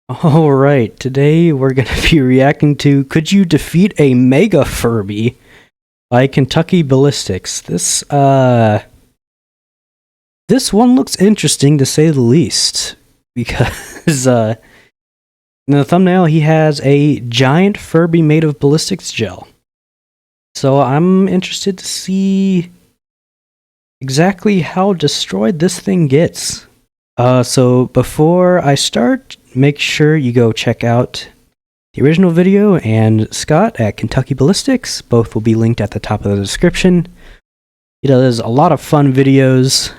Alright, today we're going to be reacting to Could You Defeat a Mega Furby by Kentucky Ballistics. This one looks interesting to say the least, because in the thumbnail he has a giant Furby made of ballistics gel. So I'm interested to see exactly how destroyed this thing gets. So before I start, make sure you go check out the original video and Scott at Kentucky Ballistics. Both will be linked at the top of the description. He does a lot of fun videos,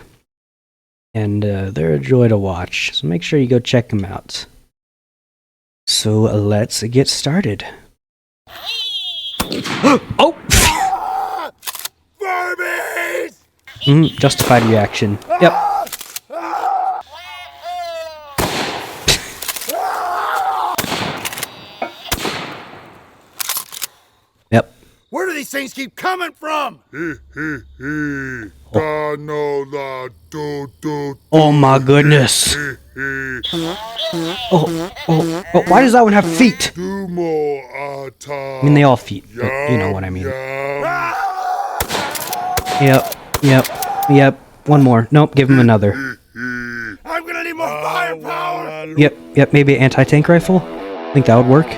and they're a joy to watch. So make sure you go check them out. So let's get started. Oh! Furbies! Justified reaction. Yep. Yep. Where do these things keep coming from? Oh my goodness. Why does that one have feet? I mean, they all feet, but you know what I mean. Yep. One more. Nope, give him another. I'm gonna need more firepower! Yep, maybe an anti-tank rifle? I think that would work.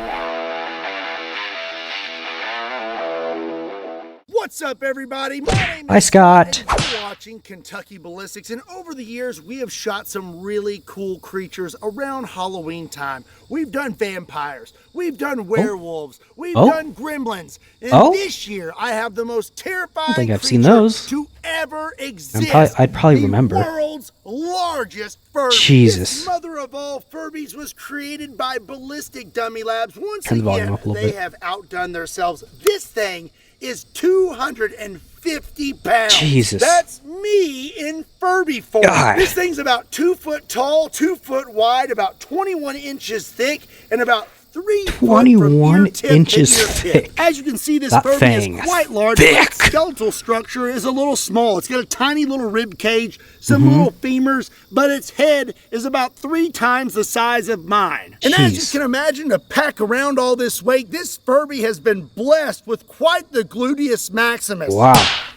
What's up, everybody? My name Hi, is Scott. And you're watching Kentucky Ballistics, and over the years, we have shot some really cool creatures around Halloween time. We've done vampires, we've done werewolves, we've done gremlins, and this year, I have the most terrifying I think I've creature seen those. to ever exist. I'd probably remember. The world's largest Furby. Jesus. This mother of all Furbies was created by Ballistic Dummy Labs. Once Turn the volume again, up a little they bit. have outdone themselves. This thing is 250 pounds. Jesus. That's me in Furby form. God. This thing's about 2 foot tall, 2 foot wide, about 21 inches thick, and about 3 foot 21 from ear tip to inches ear tip. thick. As you can see, this That Furby thing is is quite large. thick. But its skeletal structure is a little small. It's got a tiny little rib cage, some little femurs, but its head is about 3 times the size of mine. And as you can imagine, to pack around all this weight, this Furby has been blessed with quite the gluteus maximus. Wow.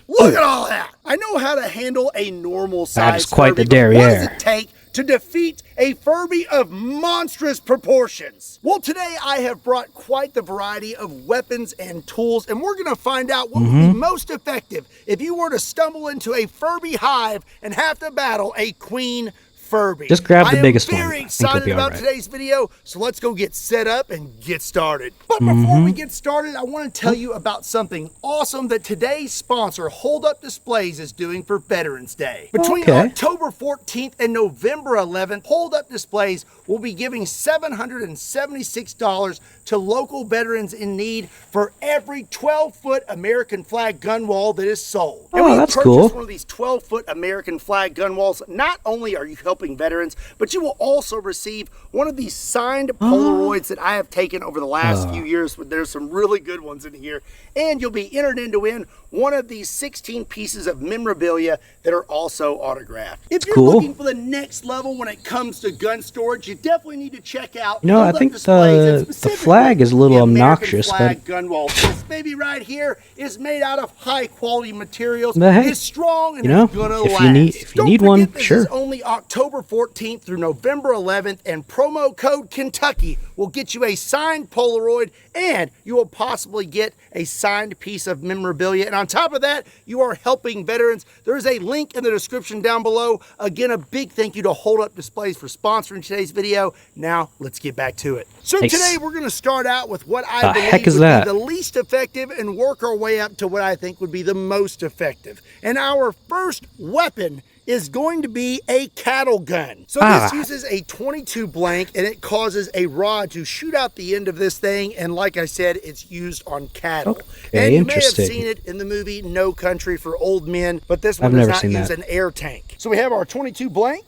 Look at all that. I know how to handle a normal size That is quite Furby, the but what derriere. does it take to defeat a Furby of monstrous proportions? Well, today I have brought quite the variety of weapons and tools, and we're gonna find out what would be most effective if you were to stumble into a Furby hive and have to battle a queen Furby. Just grab the biggest one. I'm very I think you'll excited be about alright. today's video, so let's go get set up and get started. But before we get started, I want to tell you about something awesome that today's sponsor, Hold Up Displays, is doing for Veterans Day. Between October 14th and November 11th, Hold Up Displays will be giving $776 to local veterans in need for every 12-foot American flag gun wall that is sold. And when you that's purchase cool. one of these 12-foot American flag gun walls, not only are you helping veterans, but you will also receive one of these signed Polaroids that I have taken over the last few years. There's some really good ones in here. And you'll be entered in to win one of these 16 pieces of memorabilia that are also autographed. If you're looking for the next level when it comes to gun storage, you definitely need to check out You know, I Hold Up think Displays, and the specifically flag is a little the American obnoxious, flag but gun wall. This baby right here is made out of high quality materials. But hey, It's strong and you know, it's gonna if last. you need Don't one, forget, this sure. is only October 14th through November 11th, and promo code Kentucky will get you a signed Polaroid, and you will possibly get a signed piece of memorabilia. And on top of that, you are helping veterans. There is a link in the description down below. Again, a big thank you to Hold Up Displays for sponsoring today's video. Now, let's get back to it. So today we're going to start out with what I believe would be the least effective and work our way up to what I think would be the most effective. And our first weapon is going to be a cattle gun. So this uses a 22 blank, and it causes a rod to shoot out the end of this thing, and like I said, it's used on cattle. And you may have seen it in the movie No Country for Old Men, but this one does not use an air tank. So we have our 22 blank,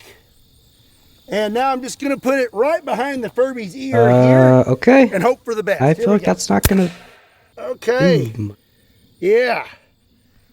and now I'm just gonna put it right behind the Furby's ear here, and hope for the best. I feel like that's not gonna... Yeah.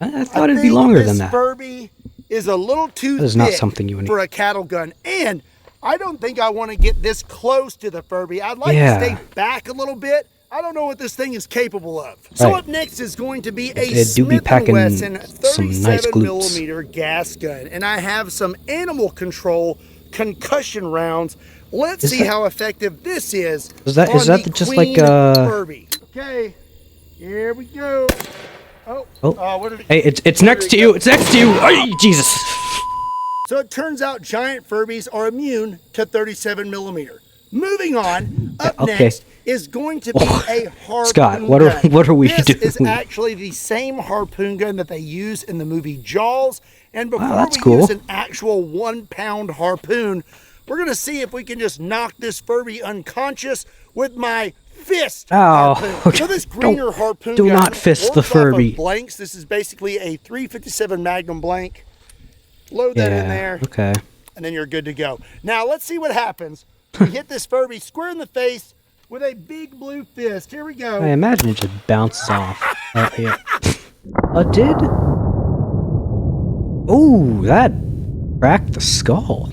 I thought it'd be longer than that. Furby is a little too That is thick not something you would need. for a cattle gun, and I don't think I want to get this close to the Furby. I'd like to stay back a little bit. I don't know what this thing is capable of. So up next is going to be a Smith & Wesson 37mm gas gun. And I have some animal control concussion rounds. Let's see how effective this is. Is that just like Furby? Okay, here we go. Hey, it's next to you. It's next to you. Oh, Jesus. So it turns out giant Furbies are immune to 37mm. Moving on, up next is going to be a harpoon Scott, gun. what are we doing? This is actually the same harpoon gun that they use in the movie Jaws. And before we use an actual 1-pound harpoon, we're going to see if we can just knock this Furby unconscious with my fist harpoon. So this greener harpoon gun not fist the Furby. Blanks. This is basically a .357 Magnum blank. Load that in there. Okay. And then you're good to go. Now let's see what happens. We hit this Furby square in the face with a big blue fist. Here we go. I imagine it just bounces off. Yeah. It did? Oh, that cracked the skull.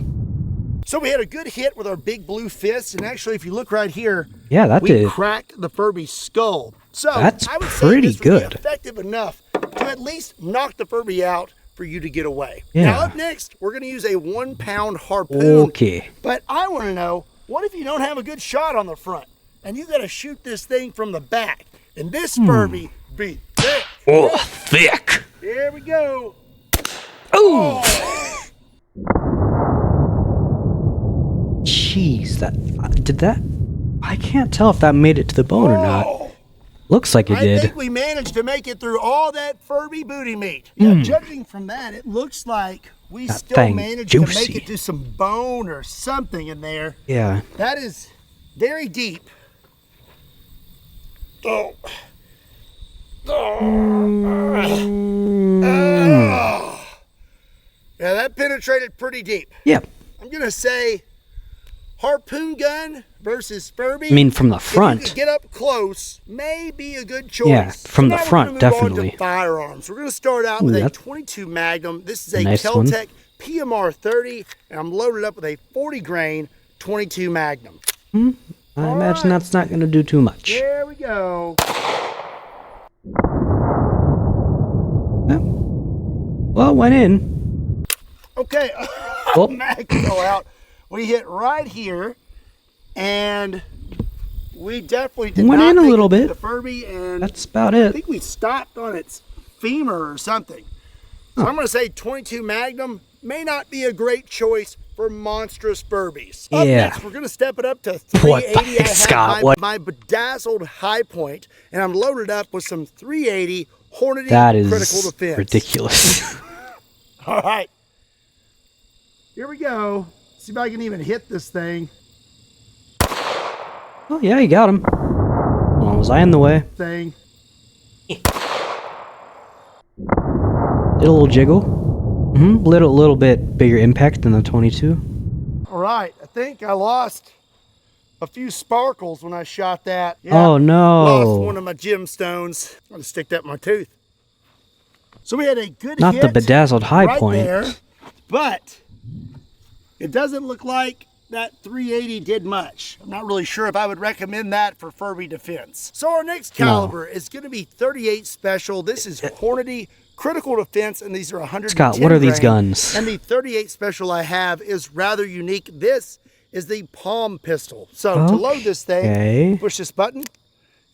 So we had a good hit with our big blue fist, and actually, if you look right here, we cracked the Furby's skull. So that's I would pretty say this would good. be effective enough to at least knock the Furby out for you to get away. Yeah. Now up next, we're going to use a 1-pound harpoon. Okay. But I want to know, what if you don't have a good shot on the front, and you got to shoot this thing from the back? And this Furby be thick. Oh, thick. Here we go. Ooh. Jeez, I can't tell if that made it to the bone or not. Looks like it did. I think we managed to make it through all that Furby booty meat. Yeah, judging from that, it looks like we still managed to make it to some bone or something in there. Yeah. That is very deep. Oh. Yeah, that penetrated pretty deep. Yep. I'm going to say harpoon gun versus Furby. I mean, from the front. If you could get up close, may be a good choice. Yeah, from the front, definitely. We're going to move on to firearms. We're going to start out with a 22 Magnum. This is a Kel-Tec PMR 30, and I'm loaded up with a 40 grain 22 Magnum. I imagine that's not going to do too much. There we go. Well, went in. Okay, mag fell out. We hit right here, and we definitely did went not in a make little it to bit. the Furby, and That's about it. I think we stopped on its femur or something. So I'm going to say 22 Magnum may not be a great choice for monstrous Furbies. Up next, we're going to step it up to 380. What the heck, Scott? My bedazzled high point, and I'm loaded up with some 380 Hornady critical defense. Ridiculous. All right. Here we go. See if I can even hit this thing. Oh, yeah, you got him. Well, was I in the way? Did a little jiggle. Little bit bigger impact than the 22. All right. I think I lost a few sparkles when I shot that. Yeah, oh, no. Lost one of my gemstones. I'm going to stick that in my tooth. So we had a good Not hit the bedazzled high point. there, but it doesn't look like that 380 did much. I'm not really sure if I would recommend that for Furby defense. So our next caliber is going to be 38 Special. This is Hornady critical defense, and these are 110 Scott, what are these guns? And the 38 Special I have is rather unique. This is the palm pistol. So to load this thing, push this button,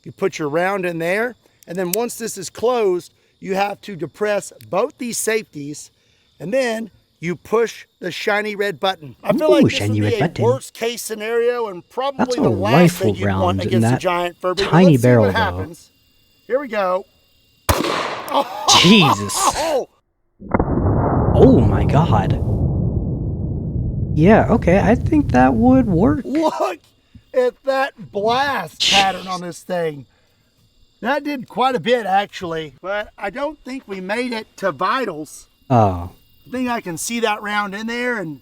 you put your round in there, and then once this is closed, you have to depress both these safeties, and then you push the shiny red button. I feel like this would be a worst case scenario, and probably the last thing you'd want against a giant Furby. Tiny barrel, see what happens. Here we go. Jesus. Oh my God. Yeah, okay, I think that would work. Look at that blast pattern on this thing. That did quite a bit, actually, but I don't think we made it to vitals. Oh. I think I can see that round in there, and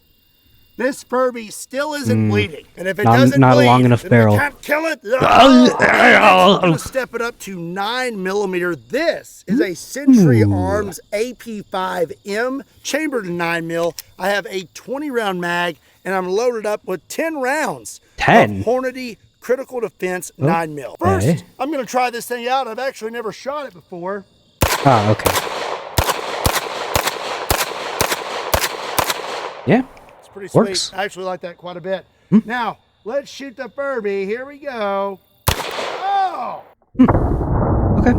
this Furby still isn't bleeding. And if it doesn't not bleed, a long enough then barrel. we can't kill it. I'm going to step it up to 9mm. This is a Century Arms AP5M, chambered in 9mm. I have a 20-round mag and I'm loaded up with 10 rounds 10? of Hornady Critical Defense 9mm. Okay. First, I'm going to try this thing out. I've actually never shot it before. Ah, okay. Yeah. It's pretty Works. sweet. I actually like that quite a bit. Now, let's shoot the Furby. Here we go. Oh! Okay.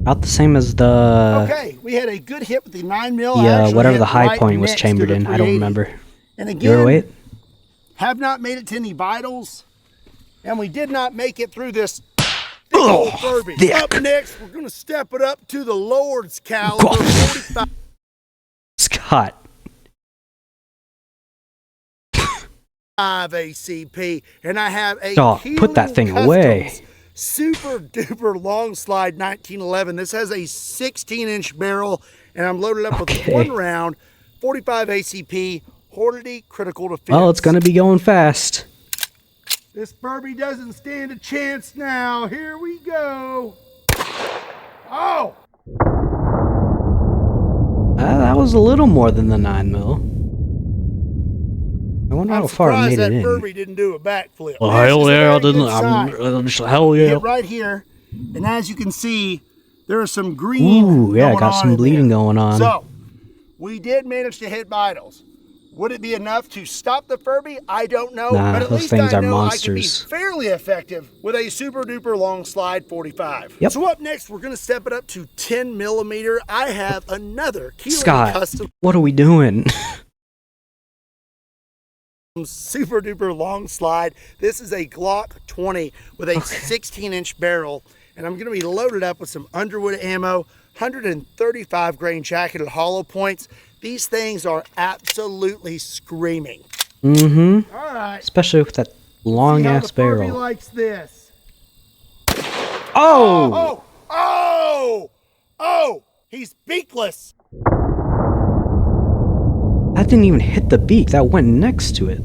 About the same as the... Okay, we had a good hit with the 9mm. Yeah, whatever the high right point was next chambered to the in. I don't 380. remember. And You again, wait? have not made it to any vitals, and we did not make it through this thick old Furby. thick. Up next, we're going to step it up to the Lord's caliber 45 Scott. ACP, and I have a Oh, put that Hero thing Customs away. Super duper long slide 1911. This has a 16-inch barrel, and I'm loaded up with Okay. 1 round 45 ACP Hornady Critical Defense. Well, it's gonna be going fast. This Furby doesn't stand a chance now. Here we go. Oh! That was a little more than the 9mm. I wonder I'm how far it surprised made it that in. Furby didn't do a backflip. Well, This is hell a yeah, I very good didn't. sign. Hell yeah. Hit right here, and as you can see, there is some green. Ooh, yeah, going got on some in bleeding there. going on. So, we did manage to hit vitals. Would it be enough to stop the Furby? I don't know, Nah, but at those least things I are know monsters. I can be fairly effective with a super duper long slide 45. Yep. So up next, we're gonna step it up to 10mm. I have another Hero Scott, Custom what are we doing? super duper long slide. This is a Glock 20 with a 16-inch barrel, and I'm going to be loaded up with some Underwood ammo, 135 grain jacketed hollow points. These things are absolutely screaming. Mm-hmm. All right. Especially with that long ass See how the Furby barrel. likes this. Oh! Oh! He's beakless. That didn't even hit the beak. That went next to it.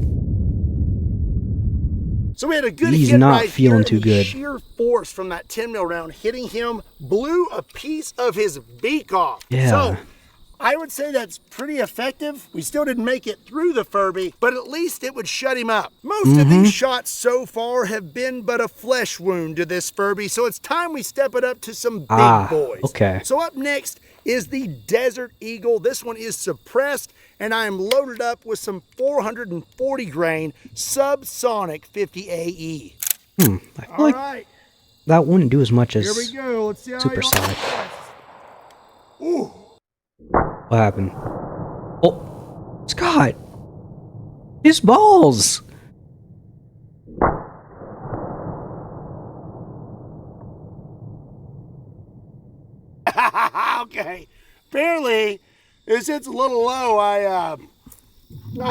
So we had a good He's hit not right feeling here, too and the good. sheer force from that 10mm round hitting him blew a piece of his beak off. Yeah. So I would say that's pretty effective. We still didn't make it through the Furby, but at least it would shut him up. Most of these shots so far have been but a flesh wound to this Furby, so it's time we step it up to some big boys. Okay. So up next is the Desert Eagle. This one is suppressed, and I am loaded up with some 440 grain subsonic 50 AE. I feel All like right, that wouldn't do as much as here we go. Let's see how supersonic. Ooh. What happened? Oh, Scott! His balls! Okay, apparently it's a little low. I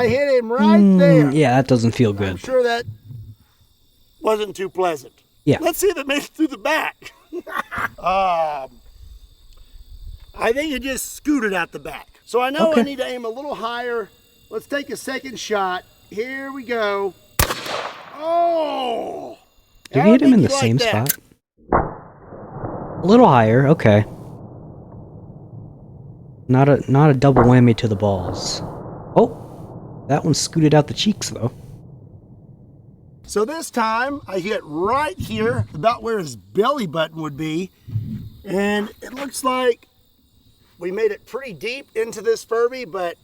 hit him right there. Yeah, that doesn't feel I'm good. sure that wasn't too pleasant. Yeah. Let's see if it made it through the back. I think it just scooted out the back. So I know I Okay. need to aim a little higher. Let's take a second shot. Here we go. Oh! Did I you hit him think in the you like same that. spot? A little higher, okay. Not a double whammy to the balls. Oh, that one scooted out the cheeks though. So this time I hit right here, about where his belly button would be. And it looks like we made it pretty deep into this Furby, but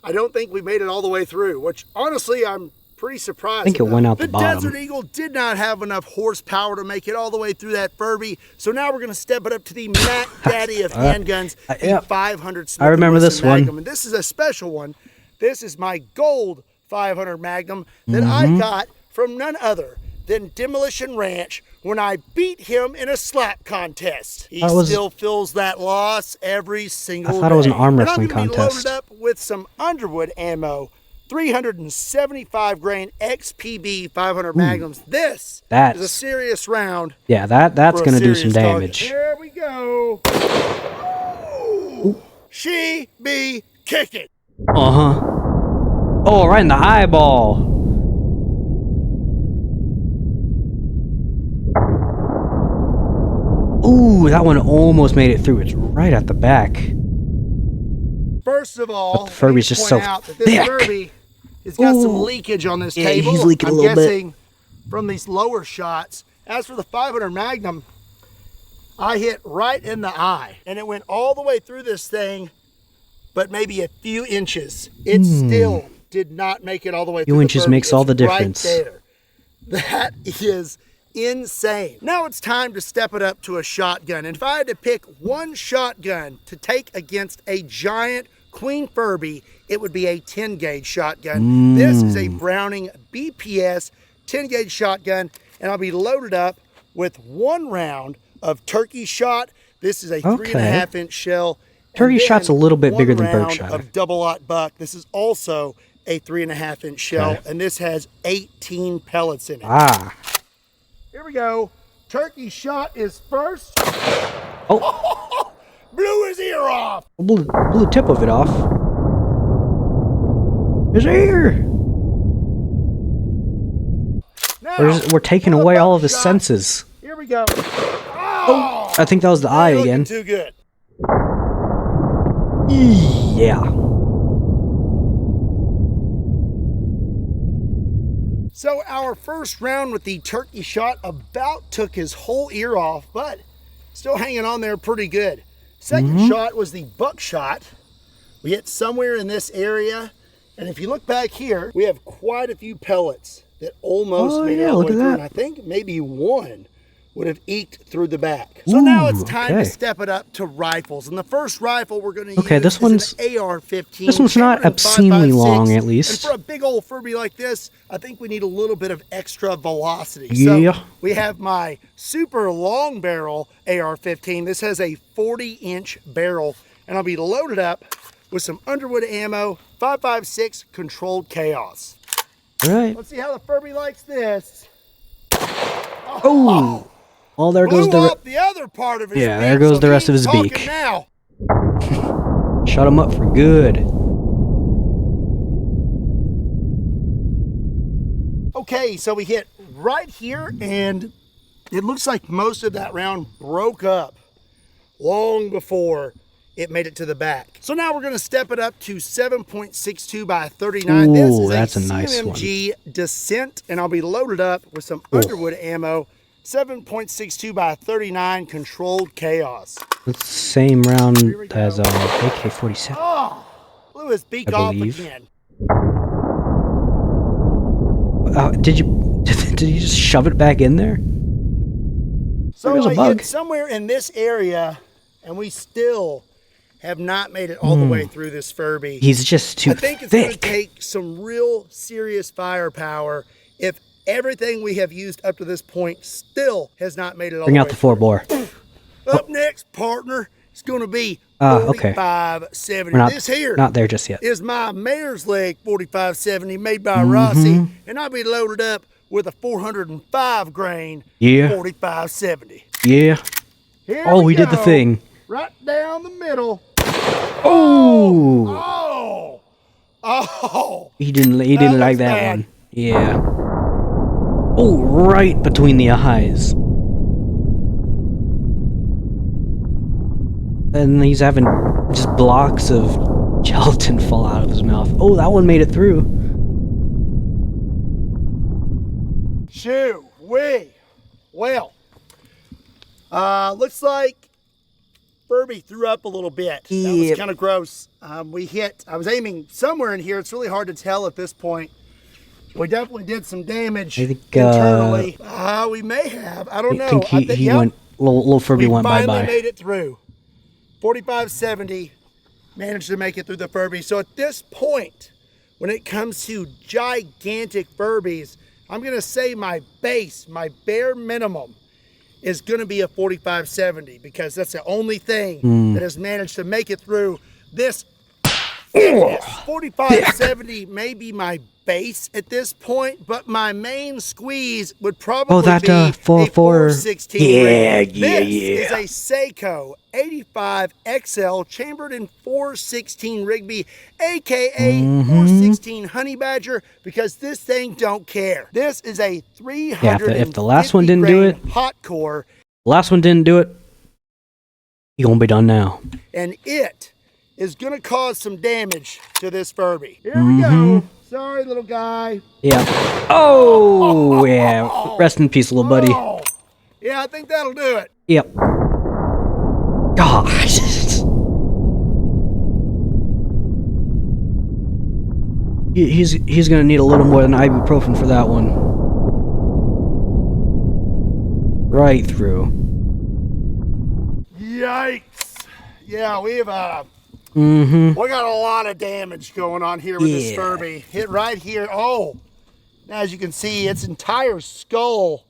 I don't think we made it all the way through, which honestly I'm pretty surprised. I think it about. went out the The bottom. Desert Eagle did not have enough horsepower to make it all the way through that Furby, so now we're going to step it up to the Mac Daddy of handguns, the yeah. 500 Smith I remember & this Wesson one. Magnum, and this is a special one. This is my gold 500 Magnum that I Mm-hmm. got from none other than Demolition Ranch when I beat him in a slap contest. He still feels that loss every single day. I thought it was an arm And wrestling I'm gonna be contest. loaded up with some Underwood ammo, 375 grain XPB 500 Magnums. This is a That's- serious round. Yeah, that's for a gonna do some serious target. damage. Here we go. Ooh. She be kicking. Uh-huh. Oh, right in the eyeball. Ooh, that one almost made it through. It's right at the back. First of all, But the Furby's just so out that thick. this Furby has got some leakage on this cable. He's leaking a I'm little guessing from these lower shots. As for the 500 Magnum, I hit right in the eye, and it went all the way through this thing, but maybe a few inches. It still did not make it all the way through. Few inches Furby. makes all the difference. Right there. That is insane. Now it's time to step it up to a shotgun. And if I had to pick one shotgun to take against a giant Queen Furby, it would be a 10 gauge shotgun. This is a Browning BPS 10 gauge shotgun, and I'll be loaded up with 1 round of turkey shot. This is a 3.5 inch shell. Turkey shot's a little bit bigger than birdshot. Of double-aught buck. This is also a 3.5 inch shell, and this has 18 pellets in it. Here we go. Turkey shot is first. Oh. Blew his ear off. Blew the tip of it off. His ear. Now, We're taking away all of his senses. Here we go. Oh, I think that was the eye again. Too good. Yeah. So our first round with the turkey shot about took his whole ear off, but still hanging on there pretty good. Second shot was the buckshot. We hit somewhere in this area, and if you look back here, we have quite a few pellets that almost made it all the way through, and I think maybe one would have eked through the back. So now it's time to step it up to rifles. And the first rifle we're going to use this one's an AR-15. This one's not obscenely long, at least. And for a big old Furby like this, I think we need a little bit of extra velocity. Yeah. So we have my super long barrel AR-15. This has a 40-inch barrel, and I'll be loaded up with some Underwood ammo, 5.56 controlled chaos. All right. Let's see how the Furby likes this. Oh. Well, there goes the other part of his beak, there goes the rest of his beak. Now. Shut him up for good. Okay, so we hit right here, and it looks like most of that round broke up long before it made it to the back. So now we're going to step it up to 7.62 by 39. This is that's a nice CMG Descent, and I'll be loaded up with some Underwood ammo. 7.62 by 39 controlled chaos. It's the same round as AK-47. Oh, blew his beak off again. Did you just shove it back in there? So There's a bug. hit somewhere in this area, and we still have not made it all the way through this Furby. He's just too thick. I think it's going to take some real serious firepower if everything we have used up to this point still has not made it all the way. Bring out the 4-bore. Up next, partner, it's going to be okay. 4570. This here not there just yet. is my mare's leg 4570 made by Rossi, and I'll be loaded up with a 405 grain 4570. Yeah. Here we did the thing. Right down the middle. Oh. Oh. He didn't like that one. Yeah. Oh, right between the eyes. And he's having just blocks of gelatin fall out of his mouth. Oh, that one made it through. Shoo-wee. Well, looks like Furby threw up a little bit. That was kind of gross. I was aiming somewhere in here. It's really hard to tell at this point. We definitely did some damage internally. We may have. I don't know. I think he went. Little Furby went bye-bye. We finally made it through. 4570. Managed to make it through the Furby. So at this point, when it comes to gigantic Furbies, I'm going to say my base, my bare minimum, is going to be a 4570 because that's the only thing that has managed to make it through this. 4570 may be my base at this point, but my main squeeze would probably be a 416. This is a Seiko 85 XL chambered in 416 Rigby, aka 416 Honey Badger, because this thing don't care. This is a 300. If the last one didn't do it, hot core. Last one didn't do it. You gonna be done now. And it is gonna cause some damage to this Furby. Here we go. Sorry, little guy. Yeah. Oh, yeah. Rest in peace, little buddy. Oh. Yeah, I think that'll do it. Yep. Gosh. He's gonna need a little more than ibuprofen for that one. Right through. Yikes. Yeah, we've Mm-hmm. we got a lot of damage going on here with this Furby. Hit right here. Oh, now as you can see, its entire skull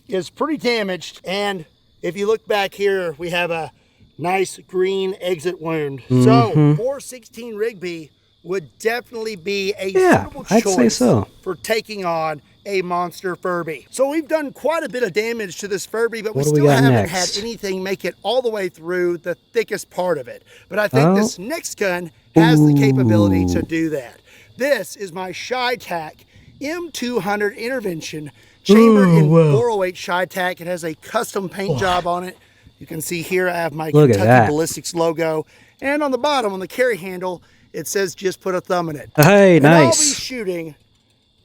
is pretty damaged. And if you look back here, we have a nice green exit wound. So 416 Rigby would definitely be a suitable I'd choice say so. for taking on a monster Furby. So we've done quite a bit of damage to this Furby, but we What do we still got haven't next? had anything make it all the way through the thickest part of it. But I think this next gun has the capability to do that. This is my ShyTac M200 intervention, chambered in 408 ShyTac. It has a custom paint job on it. You can see here I have my Kentucky Ballistics logo, and on the bottom, on the carry handle, it says just put a thumb in it. Hey, and I'll be nice. shooting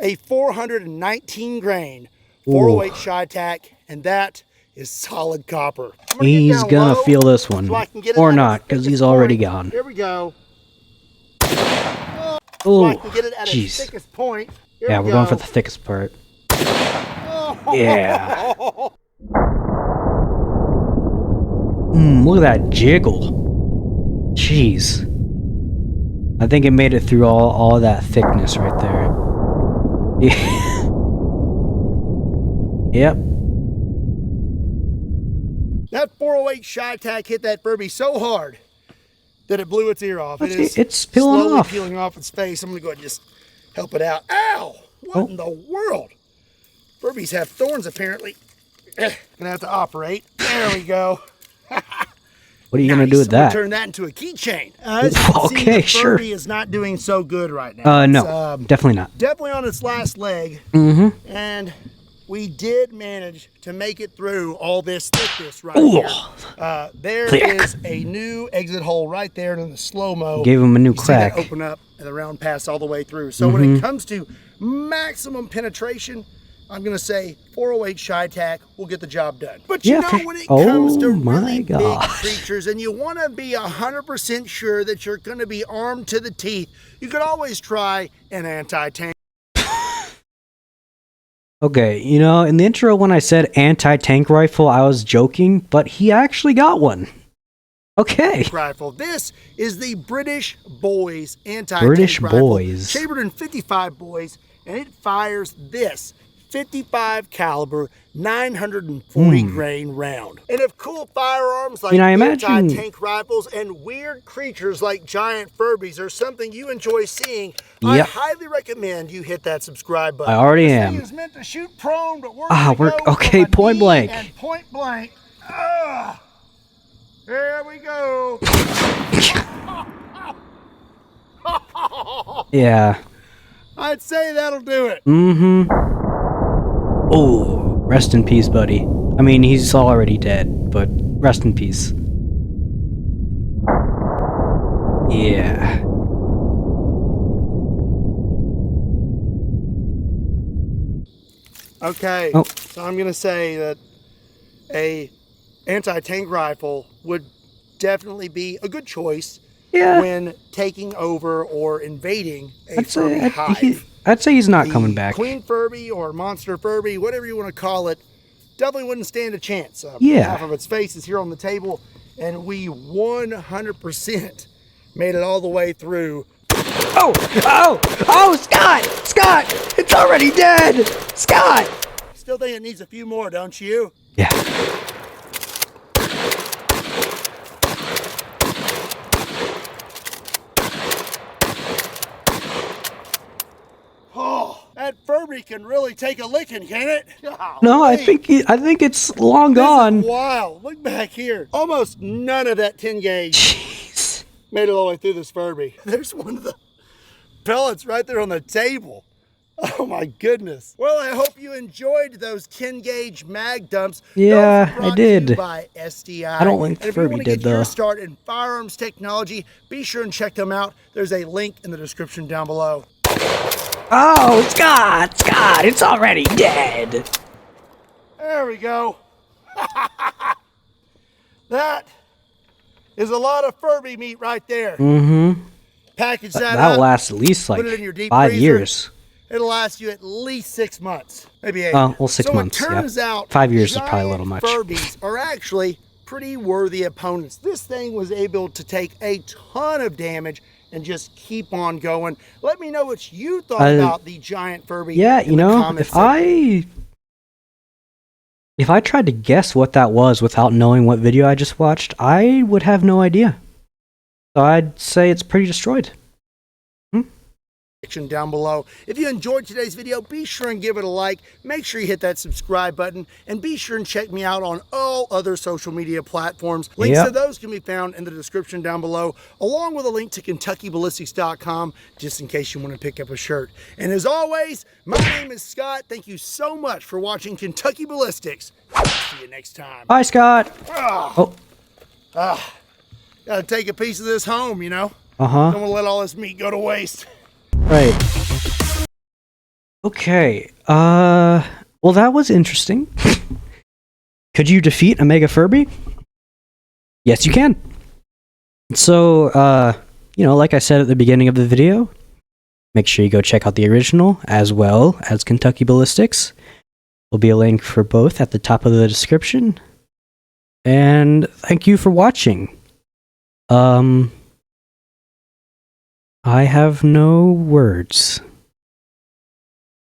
a 419 grain 408 ShyTac, and that is solid copper. He's gonna feel this one, so I can get it or at not, its because he's thickest already point. gone. Here we go. So Oh, I can get it at its jeez. thickest point. Here Yeah, we we're going go. for the thickest part. Yeah. Look at that jiggle. Jeez. I think it made it through all of that thickness right there. Yeah. Yep. That 408 ShyTac hit that Furby so hard that it blew its ear off. It's peeling slowly off. peeling off its face. I'm gonna go ahead and just help it out. Ow! What in the world? Furbies have thorns apparently. Gonna have to operate. There we go. What are you gonna do with I'm gonna that? turn that into a keychain. As you can see, Okay, the sure. Furby is not doing so good right now. No, It's, definitely not. definitely on its last leg. And we did manage to make it through all this thickness right here. There is a new exit hole right there in the slow-mo. Gave him a new You see that crack. open up and the round pass all the way through. So when it comes to maximum penetration, I'm gonna say 408 ShyTac will get the job done. But you Yeah, know, for- when it comes to oh my really big gosh. creatures and you wanna be 100% sure that you're gonna be armed to the teeth, you could always try an anti-tank Okay, you know, in the intro when I said anti-tank rifle, I was joking, but he actually got one. Okay. rifle. This is the British Boys anti-tank British rifle, Boys. chambered in 55 boys, and it fires this 55 caliber 940 grain round. And if cool firearms like I imagine- anti-tank rifles and weird creatures like giant Furbies are something you enjoy seeing, I Yep. highly recommend you hit that subscribe button. I already This am. thing is meant to shoot prone, but we're Ah, gonna go okay, from a point knee blank. and point blank. There we go. Yeah. I'd say that'll do it. Oh, rest in peace, buddy. I mean, he's already dead, but rest in peace. Yeah. Okay, Oh. so I'm gonna say that a anti-tank rifle would definitely be a good choice Yeah. when taking over or invading a I'd Furby say, hive. I'd say he's not The coming back. Queen Furby or Monster Furby, whatever you want to call it, definitely wouldn't stand a chance. Yeah. Half of its face is here on the table, and we 100% made it all the way through. Oh, Scott! Scott! It's already dead! Scott! Still think it needs a few more, don't you? Yeah. Oh, that Furby can really take a licking, can it? No, I Golly. think it's long This is gone. wild. Look back here. Almost none of that 10 gauge Jeez. made it all the way through this Furby. There's one of the pellets right there on the table. Oh my goodness. Well, I hope you enjoyed those 10 gauge mag dumps. Yeah, Those were I brought to you did. by SDI. I don't think And if you FURBY want to did, get your though. start in firearms technology, be sure and check them out. There's a link in the description down below. Oh, Scott, it's already dead. There we go. That is a lot of FURBY meat right there. Mm-hmm. Package that That'll up. last at least like Put it in your deep 5 freezer. years. It'll last you at least 6 months, maybe 8. Oh, well, 6 months, So it turns yeah. out 5 years is probably a giant little much. FURBYs are actually pretty worthy opponents. This thing was able to take a ton of damage and just keep on going. Let me know what you thought about the giant FURBY. Yeah, in you the know, comments if I tried to guess what that was without knowing what video I just watched, I would have no idea. So I'd say it's pretty destroyed. section down below. If you enjoyed today's video, be sure and give it a like. Make sure you hit that subscribe button, and be sure and check me out on all other social media platforms. Links to those can be found in the description down below, along with a link to KentuckyBallistics.com, just in case you want to pick up a shirt. And as always, my name is Scott. Thank you so much for watching Kentucky Ballistics. See you next time. Bye, Scott. Gotta take a piece of this home, you know? Uh-huh. Don't want to let all this meat go to waste. Right. Okay. Well, that was interesting. Could you defeat a Mega FURBY? Yes, you can. So, you know, like I said at the beginning of the video, make sure you go check out the original as well as Kentucky Ballistics. There'll be a link for both at the top of the description. And thank you for watching. I have no words.